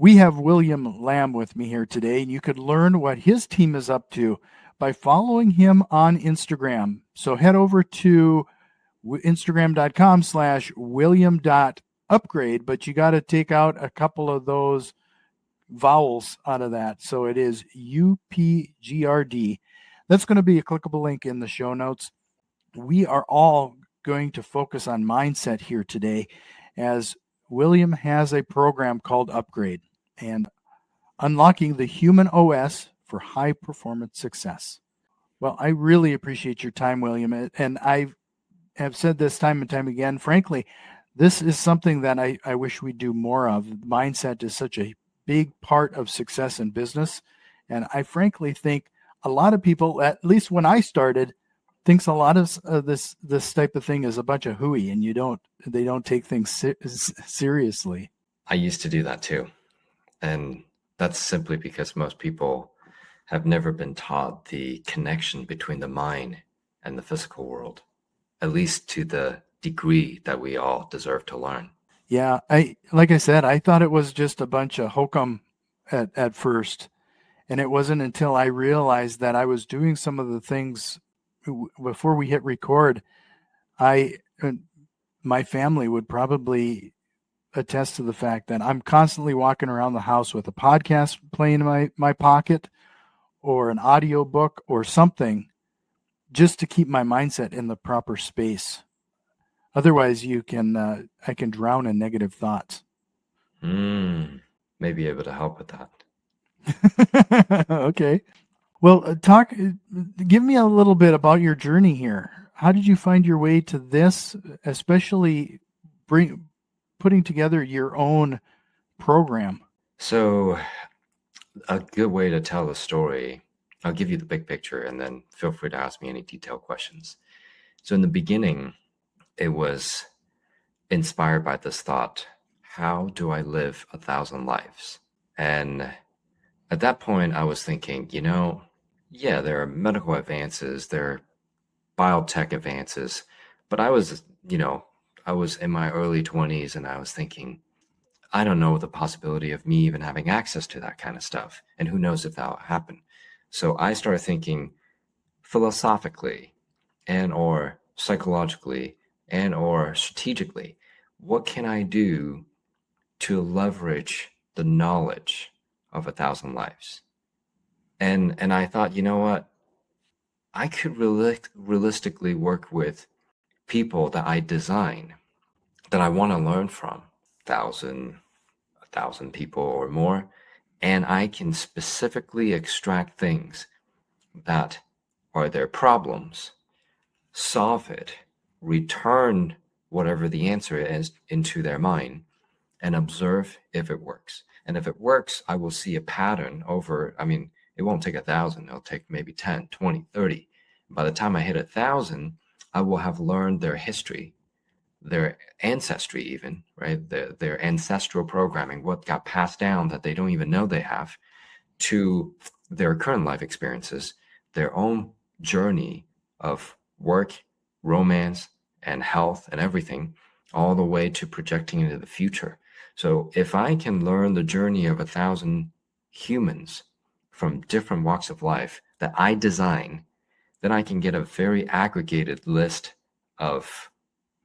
We have William Lam with me here today, and you could learn what his team is up to by following him on Instagram. So head over to instagram.com/william.upgrade, but you got to take out a couple of those vowels out of that. So it is UPGRD. That's going to be a clickable link in the show notes. We are all going to focus on mindset here today, as William has a program called Upgrade and unlocking the human OS for high performance success. Well, I really appreciate your time, William. And I have said this time and time again, frankly, this is something that I wish we do more of. Mindset is such a big part of success in business. And I frankly think a lot of people, at least when I started, thinks a lot of this type of thing is a bunch of hooey, and they don't take things seriously. I used to do that too. And that's simply because most people have never been taught the connection between the mind and the physical world, at least to the degree that we all deserve to learn. Yeah, like I said, I thought it was just a bunch of hokum at first. And it wasn't until I realized that I was doing some of the things before we hit record. My family would probably attest to the fact that I'm constantly walking around the house with a podcast playing in my pocket, or an audio book or something, just to keep my mindset in the proper space. Otherwise, I can drown in negative thoughts. May be able to help with that. Okay. Well, give me a little bit about your journey here. How did you find your way to this, especially putting together your own program? So a good way to tell the story, I'll give you the big picture and then feel free to ask me any detailed questions. So in the beginning, it was inspired by this thought: how do I live 1,000 lives? And at that point, I was thinking, yeah, there are medical advances, there are biotech advances, but I was in my early 20s, and I was thinking, I don't know the possibility of me even having access to that kind of stuff, and who knows if that'll happen. So I started thinking philosophically and or psychologically and or strategically, what can I do to leverage the knowledge of 1,000 lives? And I thought, you know what? I could realistically work with people that I design, that I want to learn from, 1,000 people or more, and I can specifically extract things that are their problems, solve it, return whatever the answer is into their mind, and observe if it works. And if it works, I will see a pattern over, it won't take 1,000, it'll take maybe 10, 20, 30. By the time I hit 1,000, I will have learned their history, their ancestry even, right? Their ancestral programming, what got passed down that they don't even know they have, to their current life experiences, their own journey of work, romance, and health and everything, all the way to projecting into the future. So if I can learn the journey of 1,000 humans from different walks of life that I design, then I can get a very aggregated list of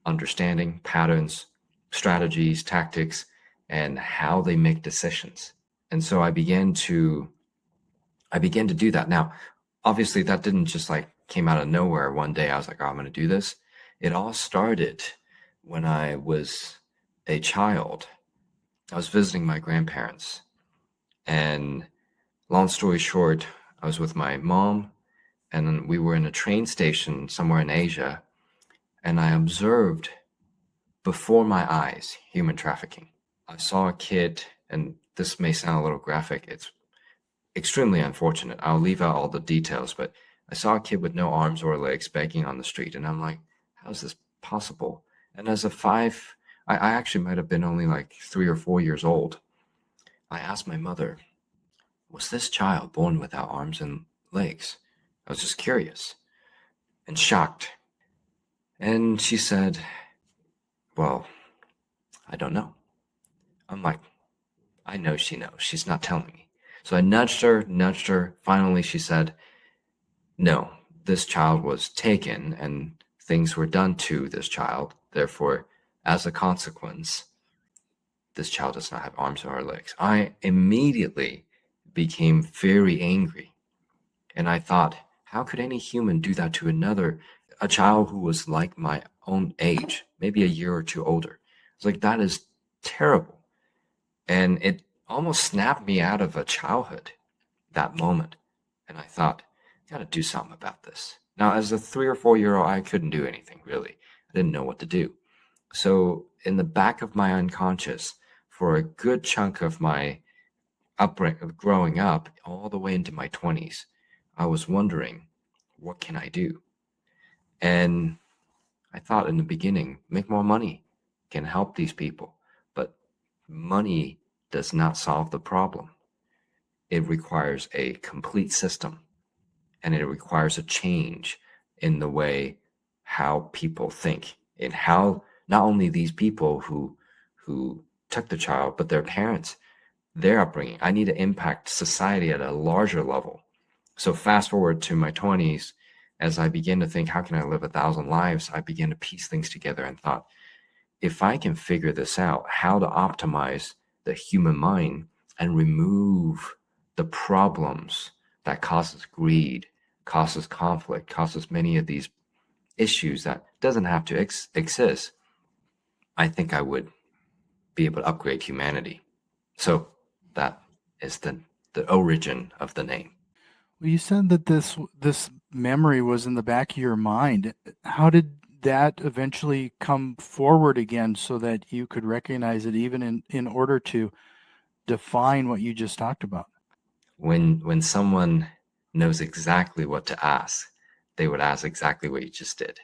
understanding patterns, strategies, tactics, and how they make decisions. And so I began to do that. Now, obviously that didn't just came out of nowhere one day. I was like, oh, I'm going to do this. It all started when I was a child. I was visiting my grandparents, and long story short, I was with my mom, and we were in a train station somewhere in Asia, and I observed before my eyes human trafficking. I saw a kid, and this may sound a little graphic, it's extremely unfortunate. I'll leave out all the details, but I saw a kid with no arms or legs begging on the street, and I'm like, how is this possible? And as I actually might have been only 3 or 4 years old. I asked my mother, was this child born without arms and legs? I was just curious and shocked. And she said, well, I don't know. I'm like, I know she knows. She's not telling me. So I nudged her. Finally, she said, no, this child was taken and things were done to this child. Therefore, as a consequence, this child does not have arms or legs. I immediately became very angry. And I thought, how could any human do that to a child who was like my own age, maybe a year or two older? It's like, that is terrible. And it almost snapped me out of a childhood, that moment. And I thought, I got to do something about this. Now, as a 3 or 4 year old, I couldn't do anything really. I didn't know what to do. So, in the back of my unconscious, for a good chunk of my upbringing, growing up, all the way into my 20s, I was wondering, what can I do? And I thought in the beginning, make more money, can help these people. But money does not solve the problem. It requires a complete system, and it requires a change in the way how people think, and how not only these people who took the child, but their parents, their upbringing. I need to impact society at a larger level. So fast forward to my 20s, as I began to think, how can I live 1,000 lives? I began to piece things together and thought, if I can figure this out, how to optimize the human mind and remove the problems that causes greed, causes conflict, causes many of these issues that doesn't have to exist, I think I would be able to upgrade humanity. So that is the origin of the name. Well, you said that this memory was in the back of your mind. How did that eventually come forward again so that you could recognize it, even in order to define what you just talked about? When someone knows exactly what to ask, they would ask exactly what you just did.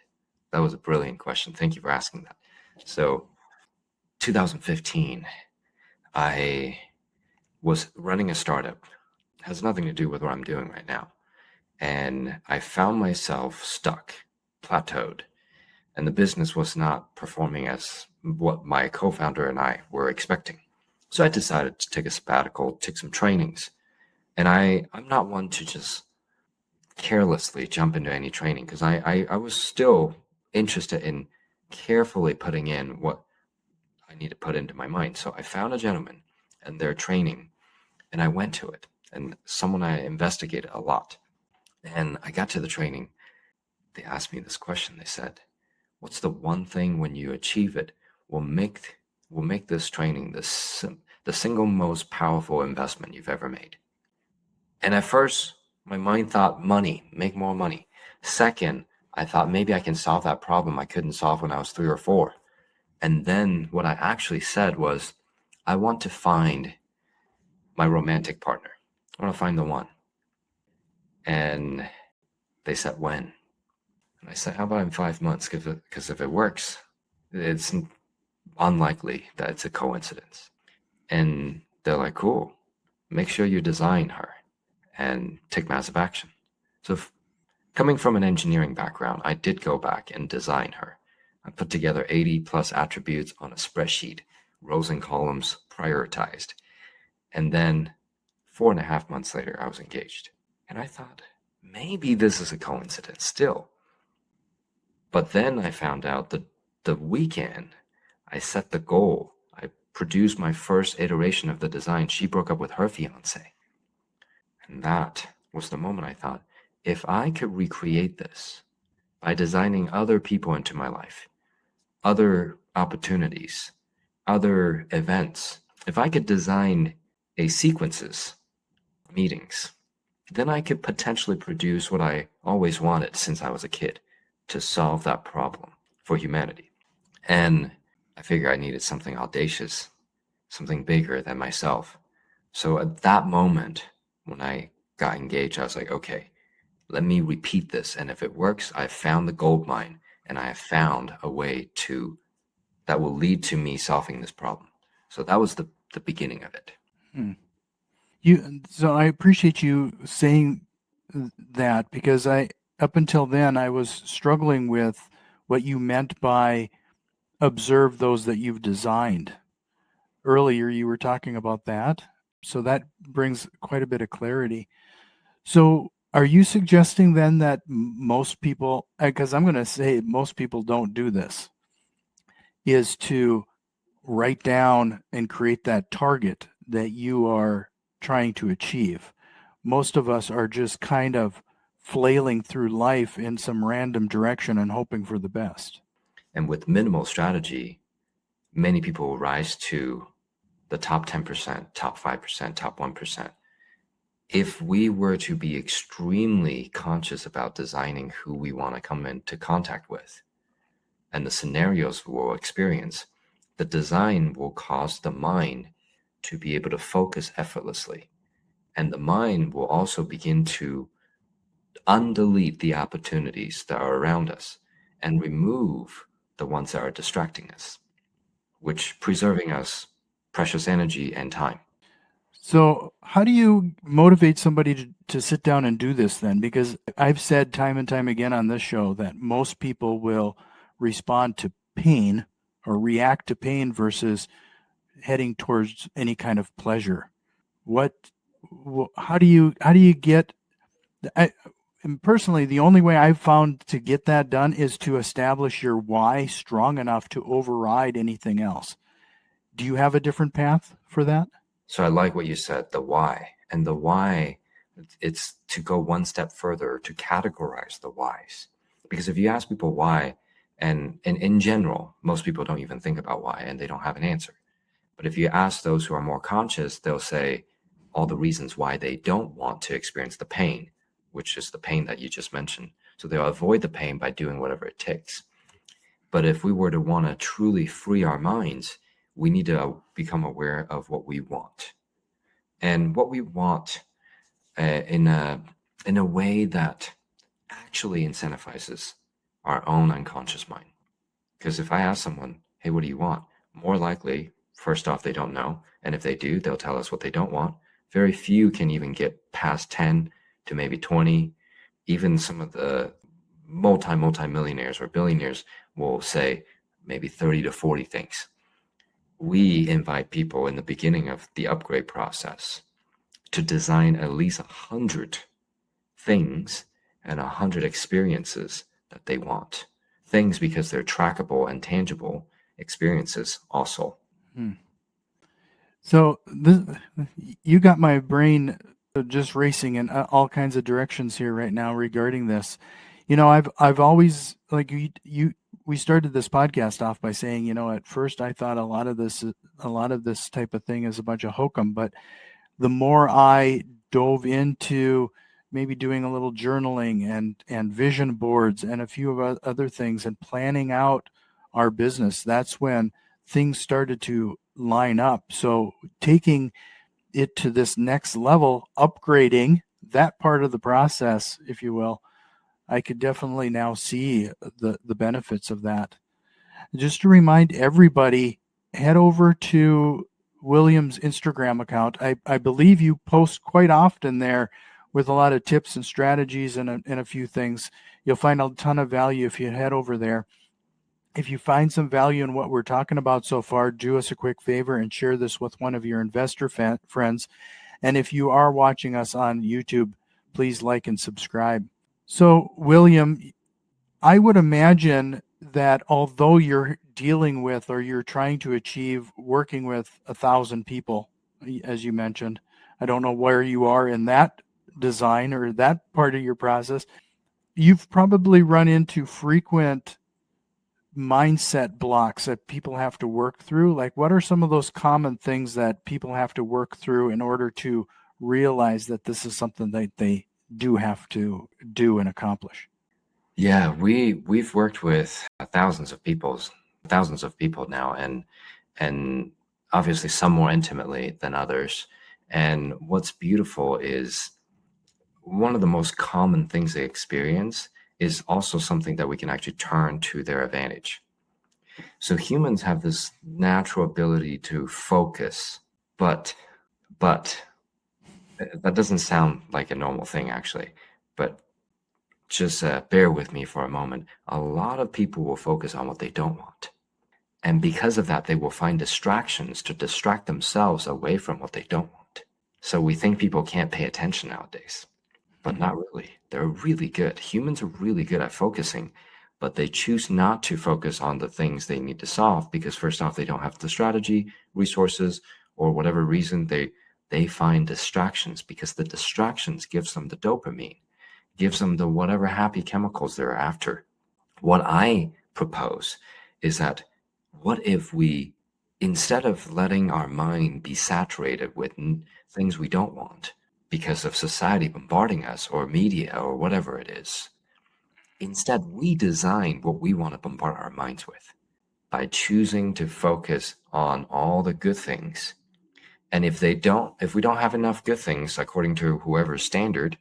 That was a brilliant question. Thank you for asking that. So 2015, I was running a startup. It has nothing to do with what I'm doing right now. And I found myself stuck, plateaued, and the business was not performing as what my co-founder and I were expecting. So I decided to take a sabbatical, take some trainings. And I'm not one to just carelessly jump into any training, because I was still interested in carefully putting in what I need to put into my mind. So I found a gentleman and their training, and I went to it, and someone I investigated a lot. And I got to the training. They asked me this question. They said, what's the one thing when you achieve it will make this training the single most powerful investment you've ever made? And at first, my mind thought money, make more money. Second, I thought maybe I can solve that problem I couldn't solve when I was 3 or 4. And then what I actually said was, I want to find my romantic partner. I want to find the one. And they said, when? And I said, how about in 5 months? Because if it works, it's unlikely that it's a coincidence. And they're like, cool, make sure you design her and take massive action. So coming from an engineering background, I did go back and design her. I put together 80 plus attributes on a spreadsheet, rows and columns prioritized. And then 4.5 months later, I was engaged. And I thought, maybe this is a coincidence still. But then I found out that the weekend I set the goal, I produced my first iteration of the design, she broke up with her fiance. And that was the moment I thought, if I could recreate this by designing other people into my life, other opportunities, other events, if I could design a sequences, meetings, then I could potentially produce what I always wanted since I was a kid, to solve that problem for humanity. And I figured I needed something audacious, something bigger than myself. So at that moment, when I got engaged, I was like, okay, let me repeat this. And if it works, I've found the gold mine, and I have found a way that will lead to me solving this problem. So that was the beginning of it. So I appreciate you saying that, because up until then, I was struggling with what you meant by observe those that you've designed. earlier you were talking about that. So that brings quite a bit of clarity. So are you suggesting then that most people, because I'm going to say most people don't do this, is to write down and create that target that you are trying to achieve? Most of us are just kind of flailing through life in some random direction and hoping for the best. And with minimal strategy, many people will rise to the top 10%, top 5%, top 1%. If we were to be extremely conscious about designing who we want to come into contact with and the scenarios we'll experience, the design will cause the mind to be able to focus effortlessly. And the mind will also begin to undelete the opportunities that are around us and remove the ones that are distracting us, which preserving us precious energy and time. So, how do you motivate somebody to sit down and do this then? Because I've said time and time again on this show that most people will respond to pain or react to pain versus heading towards any kind of pleasure. What, how do you get, and personally, the only way I've found to get that done is to establish your why strong enough to override anything else. Do you have a different path for that? So I like what you said, the why. And the why, it's to go one step further to categorize the whys. Because if you ask people why, and in general, most people don't even think about why and they don't have an answer. But if you ask those who are more conscious, they'll say all the reasons why they don't want to experience the pain, which is the pain that you just mentioned. So they'll avoid the pain by doing whatever it takes. But if we were to want to truly free our minds, we need to become aware of what we want. And what we want in a way that actually incentivizes our own unconscious mind. Because if I ask someone, hey, what do you want? More likely, first off, they don't know. And if they do, they'll tell us what they don't want. Very few can even get past 10 to maybe 20. Even some of the multi-millionaires or billionaires will say maybe 30 to 40 things. We invite people in the beginning of the upgrade process to design at least 100 things and 100 experiences that they want. Things because they're trackable and tangible, experiences also. So this, you got my brain just racing in all kinds of directions here right now regarding this. You know, I've always like we started this podcast off by saying, you know, at first I thought a lot of this type of thing is a bunch of hokum, but the more I dove into maybe doing a little journaling and vision boards and a few of other things and planning out our business, that's when things started to line up. So taking it to this next level, upgrading that part of the process, if you will, I could definitely now see the benefits of that. Just to remind everybody, head over to William's Instagram account. I believe you post quite often there with a lot of tips and strategies and a few things. You'll find a ton of value if you head over there. If you find some value in what we're talking about so far, do us a quick favor and share this with one of your investor friends. And if you are watching us on YouTube, please like and subscribe. So, William, I would imagine that although you're dealing with or you're trying to achieve working with 1,000 people, as you mentioned, I don't know where you are in that design or that part of your process, you've probably run into frequent mindset blocks that people have to work through. Like, what are some of those common things that people have to work through in order to realize that this is something that they do have to do and accomplish? Yeah, we've worked with thousands of people now, and obviously some more intimately than others. And what's beautiful is one of the most common things they experience is also something that we can actually turn to their advantage. So humans have this natural ability to focus, but that doesn't sound like a normal thing actually. But just bear with me for a moment. A lot of people will focus on what they don't want. And because of that, they will find distractions to distract themselves away from what they don't want. So we think people can't pay attention nowadays, but not really. They're really good. Humans are really good at focusing, but they choose not to focus on the things they need to solve because first off, they don't have the strategy, resources, or whatever reason they find distractions because the distractions gives them the dopamine, gives them the whatever happy chemicals they're after. What I propose is that what if we, instead of letting our mind be saturated with things we don't want because of society bombarding us or media or whatever it is, instead we design what we want to bombard our minds with by choosing to focus on all the good things. And if we don't have enough good things according to whoever's standard,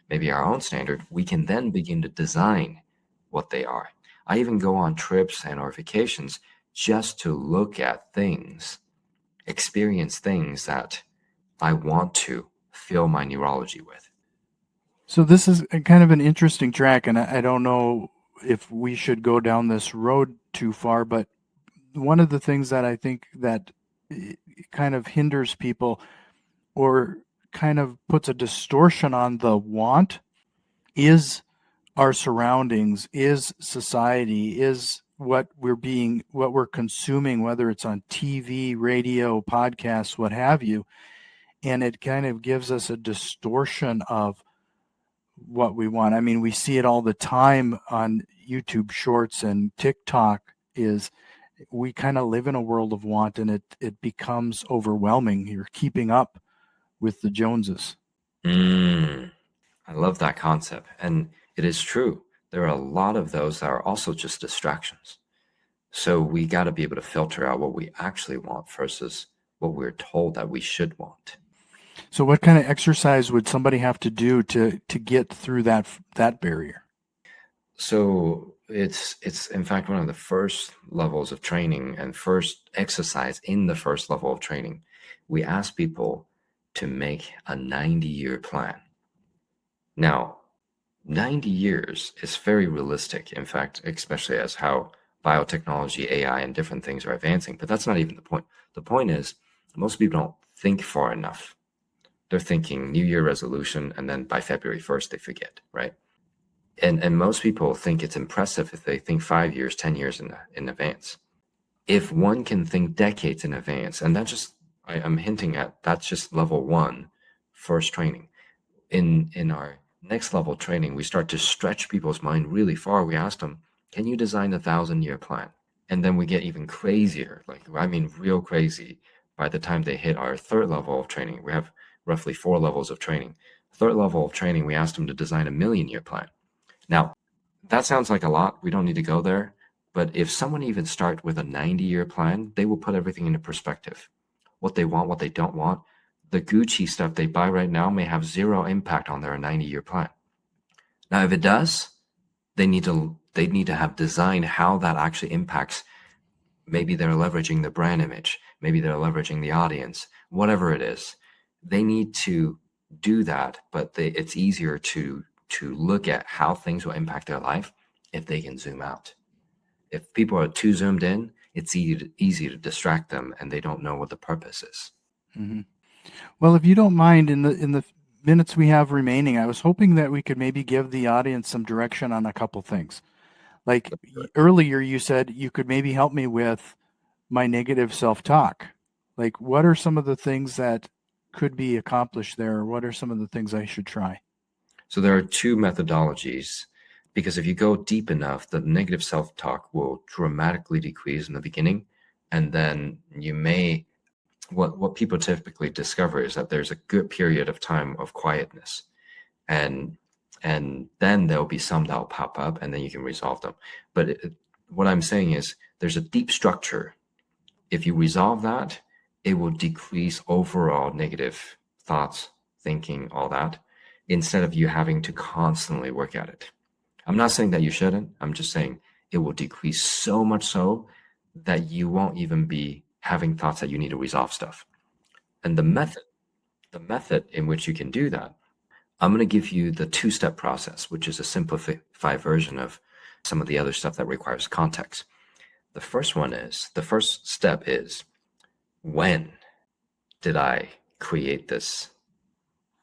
maybe our own standard, we can then begin to design what they are. I even go on trips and or vacations just to look at things, experience things that I want to fill my neurology with. So this is kind of an interesting track, and I don't know if we should go down this road too far, but one of the things that I think that kind of hinders people or kind of puts a distortion on the want is our surroundings, is society, is what we're consuming, whether it's on TV, radio, podcasts, what have you. And it kind of gives us a distortion of what we want. I mean, we see it all the time on YouTube shorts and TikTok is we kind of live in a world of want, and it becomes overwhelming. You're keeping up with the Joneses. I love that concept. And it is true. There are a lot of those that are also just distractions. So we got to be able to filter out what we actually want versus what we're told that we should want. So what kind of exercise would somebody have to do to get through that barrier? So it's in fact one of the first levels of training and first exercise in the first level of training. We ask people to make a 90-year plan. Now, 90 years is very realistic, in fact, especially as how biotechnology, AI, and different things are advancing. But that's not even the point. The point is, most people don't think far enough. They're thinking New Year resolution, and then by February 1st, they forget, right? And most people think it's impressive if they think 5 years, 10 years in advance. If one can think decades in advance, and I'm hinting at that's just level one, first training. In our next level training, we start to stretch people's mind really far. We ask them, can you design a 1,000-year plan? And then we get even crazier, real crazy. By the time they hit our third level of training, we have roughly 4 levels of training. Third level of training, we asked them to design a 1,000,000-year plan. Now, that sounds like a lot. We don't need to go there. But if someone even start with a 90-year plan, they will put everything into perspective. What they want, what they don't want. The Gucci stuff they buy right now may have zero impact on their 90-year plan. Now, if it does, they need to have designed how that actually impacts. Maybe they're leveraging the brand image. Maybe they're leveraging the audience. Whatever it is, they need to do that. But it's easier to look at how things will impact their life if they can zoom out. If people are too zoomed in, it's easy to distract them, and they don't know what the purpose is. Mm-hmm. Well, if you don't mind, in the minutes we have remaining, I was hoping that we could maybe give the audience some direction on a couple things. Like earlier, you said you could maybe help me with my negative self-talk. Like, what are some of the things that could be accomplished there? Or what are some of the things I should try? So there are 2 methodologies, because if you go deep enough, the negative self-talk will dramatically decrease in the beginning, and then you may. What people typically discover is that there's a good period of time of quietness, and then there'll be some that'll pop up, and then you can resolve them. But what I'm saying is there's a deep structure. If you resolve that, it will decrease overall negative thoughts, thinking, all that, instead of you having to constantly work at it. I'm not saying that you shouldn't. I'm just saying it will decrease so much so that you won't even be having thoughts that you need to resolve stuff. And the method in which you can do that, I'm going to give you the 2-step process, which is a simplified version of some of the other stuff that requires context. The first step is, when did I create this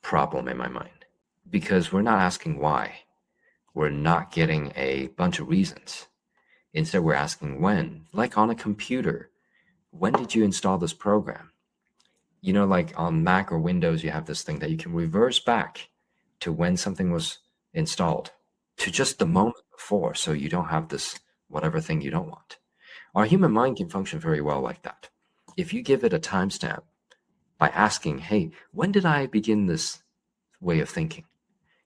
problem in my mind? Because we're not asking why. We're not getting a bunch of reasons. Instead, we're asking when. Like on a computer, when did you install this program? You know, like on Mac or Windows, you have this thing that you can reverse back to when something was installed, to just the moment before, so you don't have this whatever thing you don't want. Our human mind can function very well like that. If you give it a timestamp by asking, hey, when did I begin this way of thinking?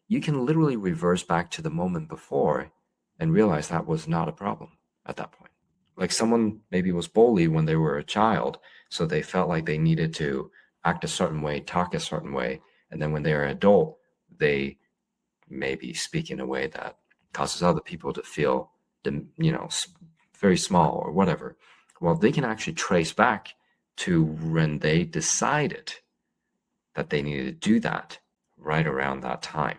You can literally reverse back to the moment before and realize that was not a problem at that point. Like someone maybe was bullied when they were a child, so they felt like they needed to act a certain way, talk a certain way, and then when they're an adult, they maybe speak in a way that causes other people to feel, very small or whatever. Well, they can actually trace back to when they decided that they needed to do that right around that time.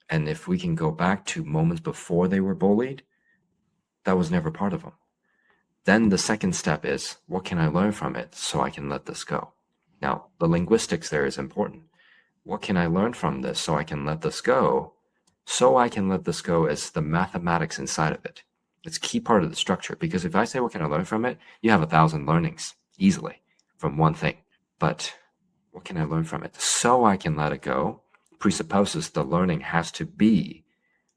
And if we can go back to moments before they were bullied, that was never part of them. Then the second step is, what can I learn from it so I can let this go? Now, the linguistics there is important. What can I learn from this so I can let this go? So I can let this go as the mathematics inside of it. It's a key part of the structure, because if I say, what can I learn from it? You have 1,000 learnings easily from one thing. But what can I learn from it? So I can let it go presupposes the learning has to be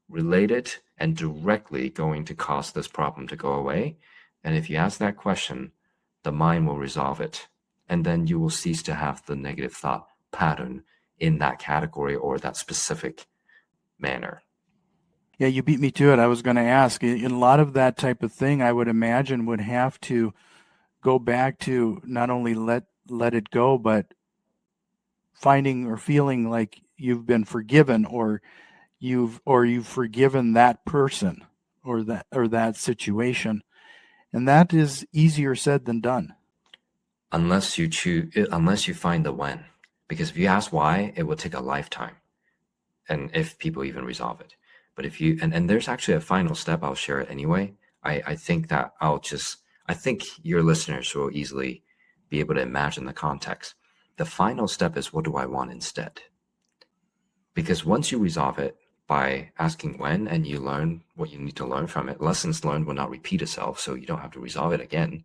related and directly going to cause this problem to go away. And if you ask that question, the mind will resolve it. And then you will cease to have the negative thought pattern in that category or that specific manner. Yeah, you beat me to it. I was going to ask. A lot of that type of thing, I would imagine, would have to go back to not only let it go, but finding or feeling like you've been forgiven, or you've forgiven that person or that situation. And that is easier said than done. Unless you find the when. Because if you ask why, it will take a lifetime. And if people even resolve it. But if you, and there's actually a final step, I'll share it anyway. I think that I think your listeners will easily be able to imagine the context. The final step is, what do I want instead? Because once you resolve it by asking when, and you learn what you need to learn from it, lessons learned will not repeat itself, so you don't have to resolve it again.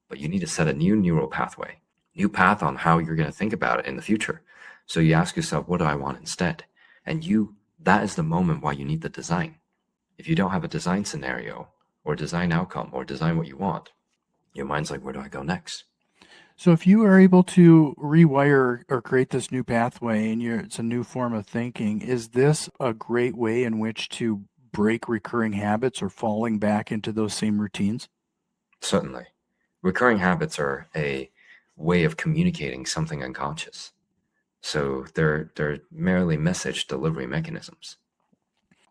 But you need to set a new neural pathway, new path on how you're going to think about it in the future. So you ask yourself, what do I want instead? And that is the moment why you need the design. If you don't have a design scenario or design outcome or design what you want, your mind's like, where do I go next? So if you are able to rewire or create this new pathway, and it's a new form of thinking, is this a great way in which to break recurring habits or falling back into those same routines? Certainly. Recurring habits are a way of communicating something unconscious. So they're merely message delivery mechanisms.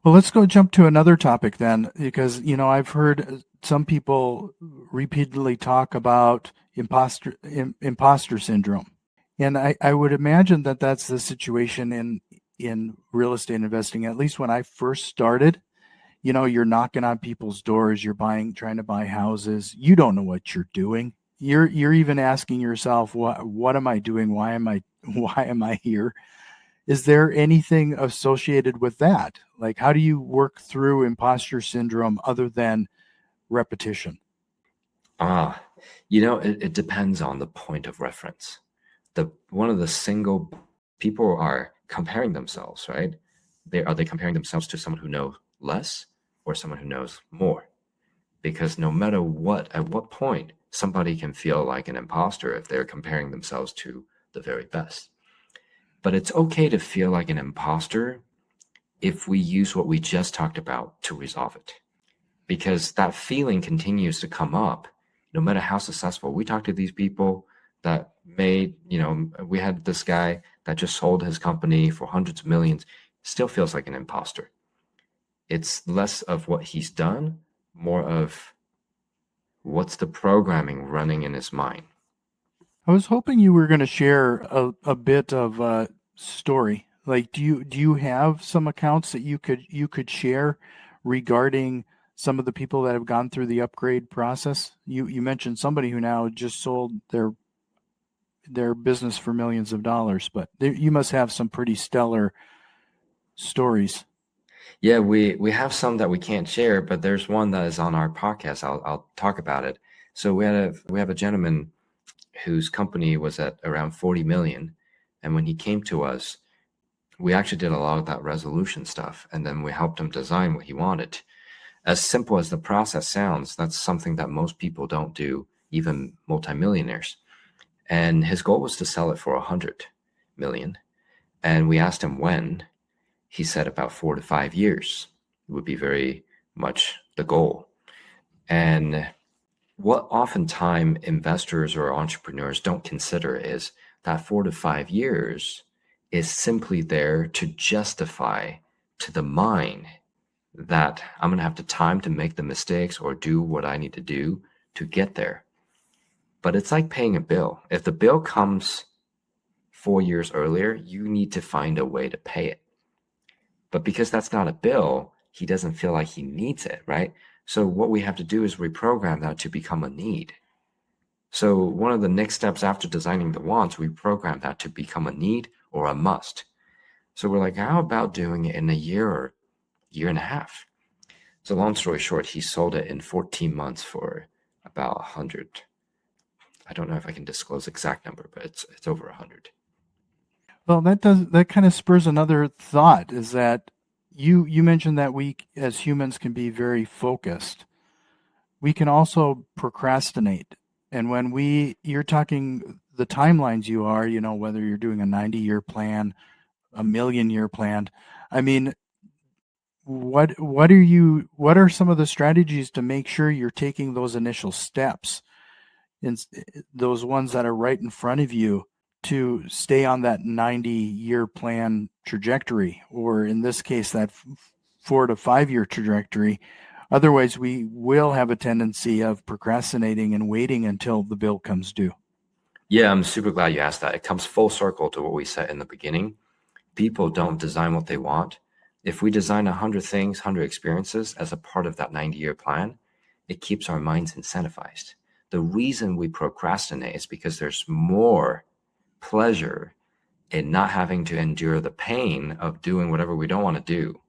Well, let's go jump to another topic then, because I've heard some people repeatedly talk about imposter syndrome, and I would imagine that that's the situation in real estate investing. At least when I first started, you're knocking on people's doors, trying to buy houses. You don't know what you're doing. You're even asking yourself, what am I doing? Why am I here? Is there anything associated with that? Like, how do you work through imposter syndrome other than repetition? It depends on the point of reference. One of the single people are comparing themselves, right? Are they comparing themselves to someone who knows less or someone who knows more? Because no matter what, at what point, somebody can feel like an imposter if they're comparing themselves to the very best. But it's okay to feel like an imposter if we use what we just talked about to resolve it. Because that feeling continues to come up no matter how successful. We talked to these people that we had this guy that just sold his company for hundreds of millions, still feels like an imposter. It's less of what he's done, more of what's the programming running in his mind. I was hoping you were going to share a bit of a story. Like, do you have some accounts that you could share regarding some of the people that have gone through the upgrade process? You mentioned somebody who now just sold their business for millions of dollars, but you must have some pretty stellar stories. Yeah, we have some that we can't share, but there's one that is on our podcast. I'll talk about it. So we have a gentleman whose company was at around 40 million, and when he came to us, we actually did a lot of that resolution stuff, and then we helped him design what he wanted. As simple as the process sounds, that's something that most people don't do, even multimillionaires. And his goal was to sell it for 100 million. And we asked him when. He said about 4 to 5 years would be very much the goal. And what oftentimes investors or entrepreneurs don't consider is that 4 to 5 years is simply there to justify to the mind that I'm going to have the time to make the mistakes or do what I need to do to get there. But it's like paying a bill. If the bill comes 4 years earlier, you need to find a way to pay it. But because that's not a bill, he doesn't feel like he needs it, right? So what we have to do is reprogram that to become a need. So one of the next steps after designing the wants, we program that to become a need or a must. So we're like, how about doing it in a year or year and a half? So long story short, he sold it in 14 months for about 100. I don't know if I can disclose the exact number, but it's over 100. Well, that kind of spurs another thought, is that you mentioned that we as humans can be very focused. We can also procrastinate. And when you're talking the timelines you are, whether you're doing a 90-year plan, a million-year plan, I mean, what are some of the strategies to make sure you're taking those initial steps, in those ones that are right in front of you, to stay on that 90-year plan trajectory, or in this case, that 4 to 5 year trajectory? Otherwise, we will have a tendency of procrastinating and waiting until the bill comes due. Yeah, I'm super glad you asked that. It comes full circle to what we said in the beginning. People don't design what they want. If we design 100 things, 100 experiences as a part of that 90-year plan, it keeps our minds incentivized. The reason we procrastinate is because there's more pleasure in not having to endure the pain of doing whatever we don't want to do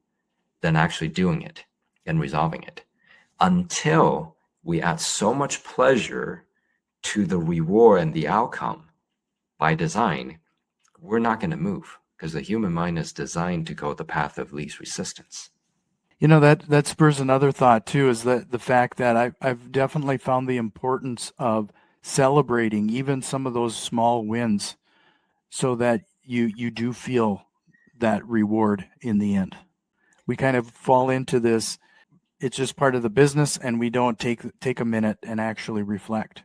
than actually doing it and resolving it. Until we add so much pleasure to the reward and the outcome by design, we're not going to move, because the human mind is designed to go the path of least resistance. That spurs another thought too, is that the fact that I've definitely found the importance of celebrating even some of those small wins, so that you do feel that reward in the end. We kind of fall into this, it's just part of the business, and we don't take a minute and actually reflect.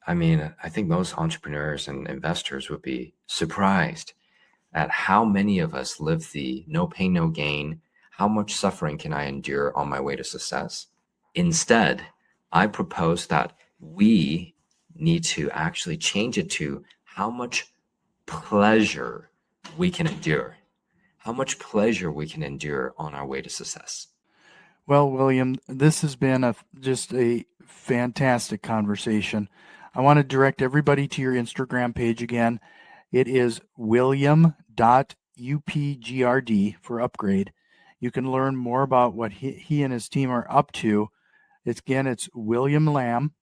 I mean, I think most entrepreneurs and investors would be surprised at how many of us live the no pain, no gain. How much suffering can I endure on my way to success? Instead, I propose that we need to actually change it to how much pleasure we can endure, how much pleasure we can endure on our way to success. Well, William, this has been just a fantastic conversation. I want to direct everybody to your Instagram page again. It is william.upgrd for upgrade. You can learn more about what he and his team are up to. It's William Lam.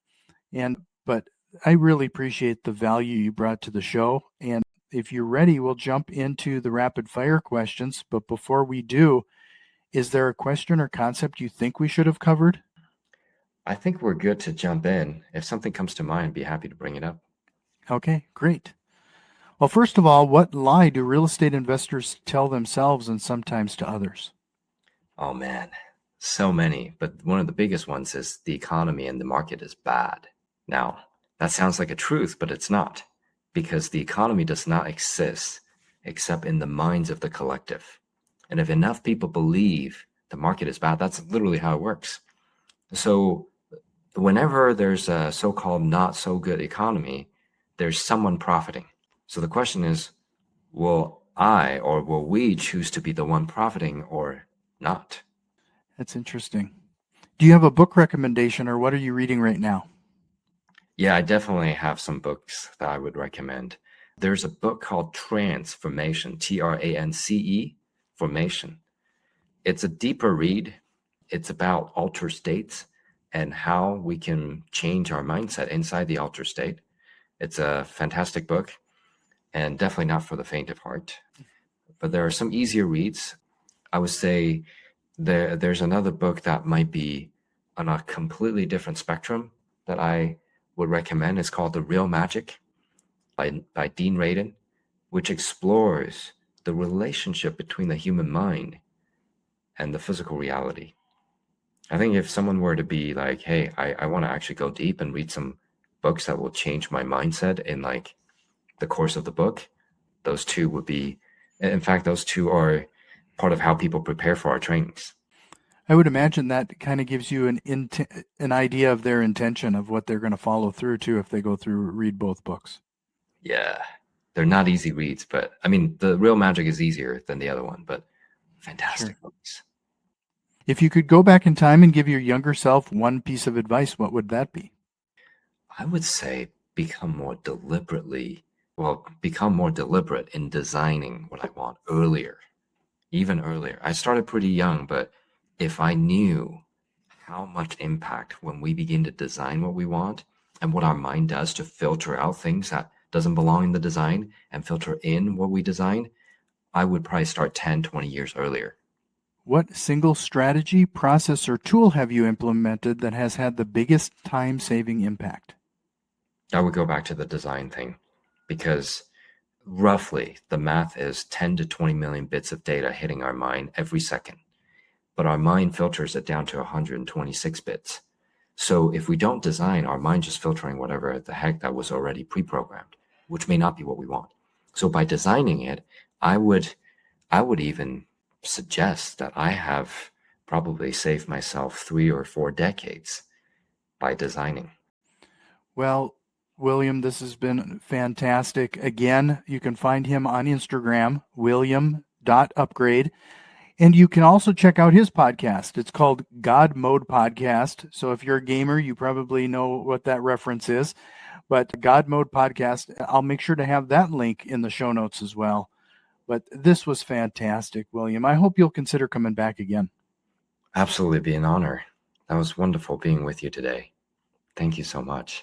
But I really appreciate the value you brought to the show. And if you're ready, we'll jump into the rapid fire questions. But before we do, is there a question or concept you think we should have covered? I think we're good to jump in. If something comes to mind, I'd be happy to bring it up. Okay, great. Well, first of all, what lie do real estate investors tell themselves and sometimes to others? Oh man, so many. But one of the biggest ones is the economy and the market is bad. Now, that sounds like a truth, but it's not, because the economy does not exist except in the minds of the collective. And if enough people believe the market is bad, that's literally how it works. So whenever there's a so-called not so good economy, there's someone profiting. So the question is, will I or will we choose to be the one profiting or not? That's interesting. Do you have a book recommendation, or what are you reading right now? Yeah, I definitely have some books that I would recommend. There's a book called Transformation, Trance, Formation. It's a deeper read. It's about alter states and how we can change our mindset inside the alter state. It's a fantastic book and definitely not for the faint of heart. But there are some easier reads. I would say there's another book that might be on a completely different spectrum that I would recommend. It's called The Real Magic by Dean Radin, which explores the relationship between the human mind and the physical reality. I think if someone were to be like, hey, I want to actually go deep and read some books that will change my mindset in like the course of the book, those two would be, in fact, those two are part of how people prepare for our trainings. I would imagine that kind of gives you an idea of their intention of what they're going to follow through to if they go through read both books. Yeah, they're not easy reads, but I mean, The Real Magic is easier than the other one, but fantastic books. If you could go back in time and give your younger self one piece of advice, what would that be? I would say become more deliberate in designing what I want earlier, even earlier. I started pretty young, but if I knew how much impact when we begin to design what we want and what our mind does to filter out things that doesn't belong in the design and filter in what we design, I would probably start 10, 20 years earlier. What single strategy, process, or tool have you implemented that has had the biggest time-saving impact? I would go back to the design thing because roughly the math is 10 to 20 million bits of data hitting our mind every second, but our mind filters it down to 126 bits. So if we don't design, our mind just filtering whatever the heck that was already pre-programmed, which may not be what we want. So by designing it, I would even suggest that I have probably saved myself 3 or 4 decades by designing. Well, William, this has been fantastic. Again, you can find him on Instagram, william.upgrade. And you can also check out his podcast. It's called God Mode Podcast. So if you're a gamer, you probably know what that reference is. But God Mode Podcast, I'll make sure to have that link in the show notes as well. But this was fantastic, William. I hope you'll consider coming back again. Absolutely, be an honor. That was wonderful being with you today. Thank you so much.